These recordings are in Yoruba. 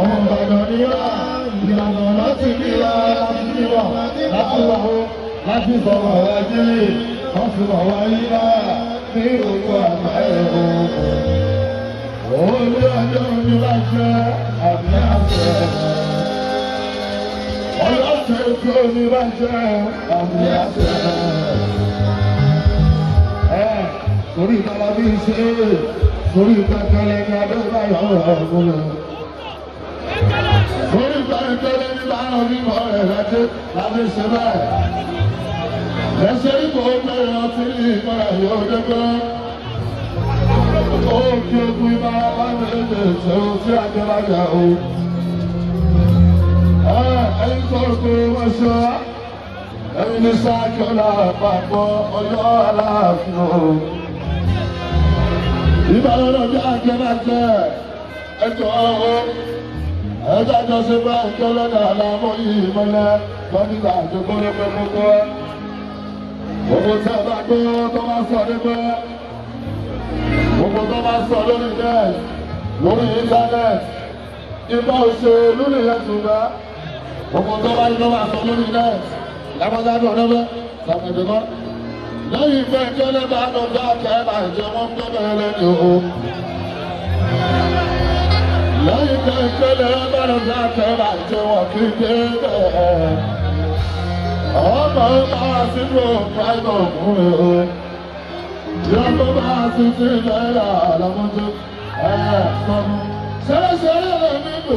ọmọ Ìbàdàn ni wá ìlànà láti bí wá láti bí wá láti wá láti sọ̀rọ̀ ẹ̀jí wọ́n fi wà wá yí wá ní òkú àgbáyé olú ọjọ́ ní wá jẹ́ àbí àṣẹ ọlọ́sẹ̀ tó ní wá jẹ́ àbí àṣẹ torí ìtara bí ṣe torí ìtàkẹ́lẹ́ ní adọ́gbà ìyàwó ọ̀gbọ́n torí ìtàkẹ́lẹ́ ní láàrín onímọ̀ rẹ̀ láti ṣe bẹ́ẹ̀ lẹ́sẹ̀ ìbò bẹ̀rẹ̀ ọtí ní ìmọ̀ràn yóò dẹ́gbẹ́ ó kí ogun ìbára bá mẹ́lẹ̀ ṣe ó tí àjẹ́lájà ó ẹ̀yìn tó kó wọ́n ṣọ́ ẹ̀yìn ní sáàkọ́lá àpapọ̀ ọjọ́ aláàfin ó ìbára bí àjẹ́lájà ẹjọ́ ọ̀hún ẹjọ́ àjọṣe bá ìkẹ́lẹ́dà aláàmọ́ yìí mọ́lẹ́ lọ́dígbà àjọgbọ́n lọ́pẹ́ gbogbo gbogbo tí a bá gbọ́ tó bá sọ nípa gbogbo tó bá sọ lórí net lórí internet ìbá òṣèlú nìyẹn tún bá gbogbo tó bá sọ lórí net lábọ́dádùn ọ̀nẹ́fẹ́ sàmẹ̀dẹ̀kọ́ lẹ́yìn ìfẹ́ ìkẹ́lẹ́ bá lọ bá kẹ́ẹ̀bà ìjọ wọn tó bẹ̀rẹ̀ lẹ́nu o lẹ́yìn ìfẹ́ ìkẹ́lẹ́ bá lọ bá kẹ́ẹ̀bà ìjọ wọn kí dé bẹ́ẹ̀ ọmọ máa sínú ọ̀páìbọ̀ fún ẹ̀ yọ́pọ̀ máa sí sí náírà àlàmọ́jọ́ sọ́mú ṣẹ́rẹ́ṣẹ́rẹ́ rẹ̀ nígbò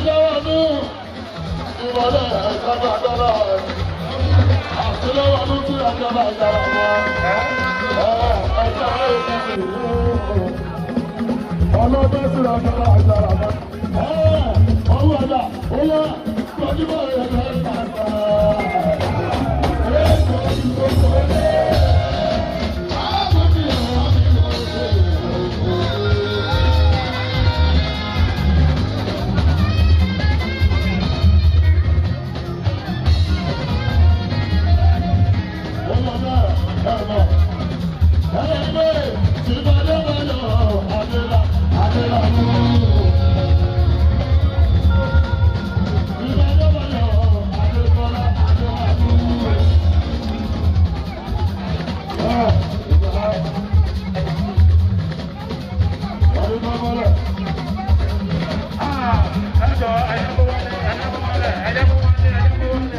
Oh, ọlọ́dún sí ọjọ́ àjàrà mọ́. ọwọ́ ọjà ó yá tọ́jú bọ́ ẹ̀rọ ìpàdé. ètò ìgbòho ẹ̀ àwọn ènìyàn mi ló ṣe Vamos lá.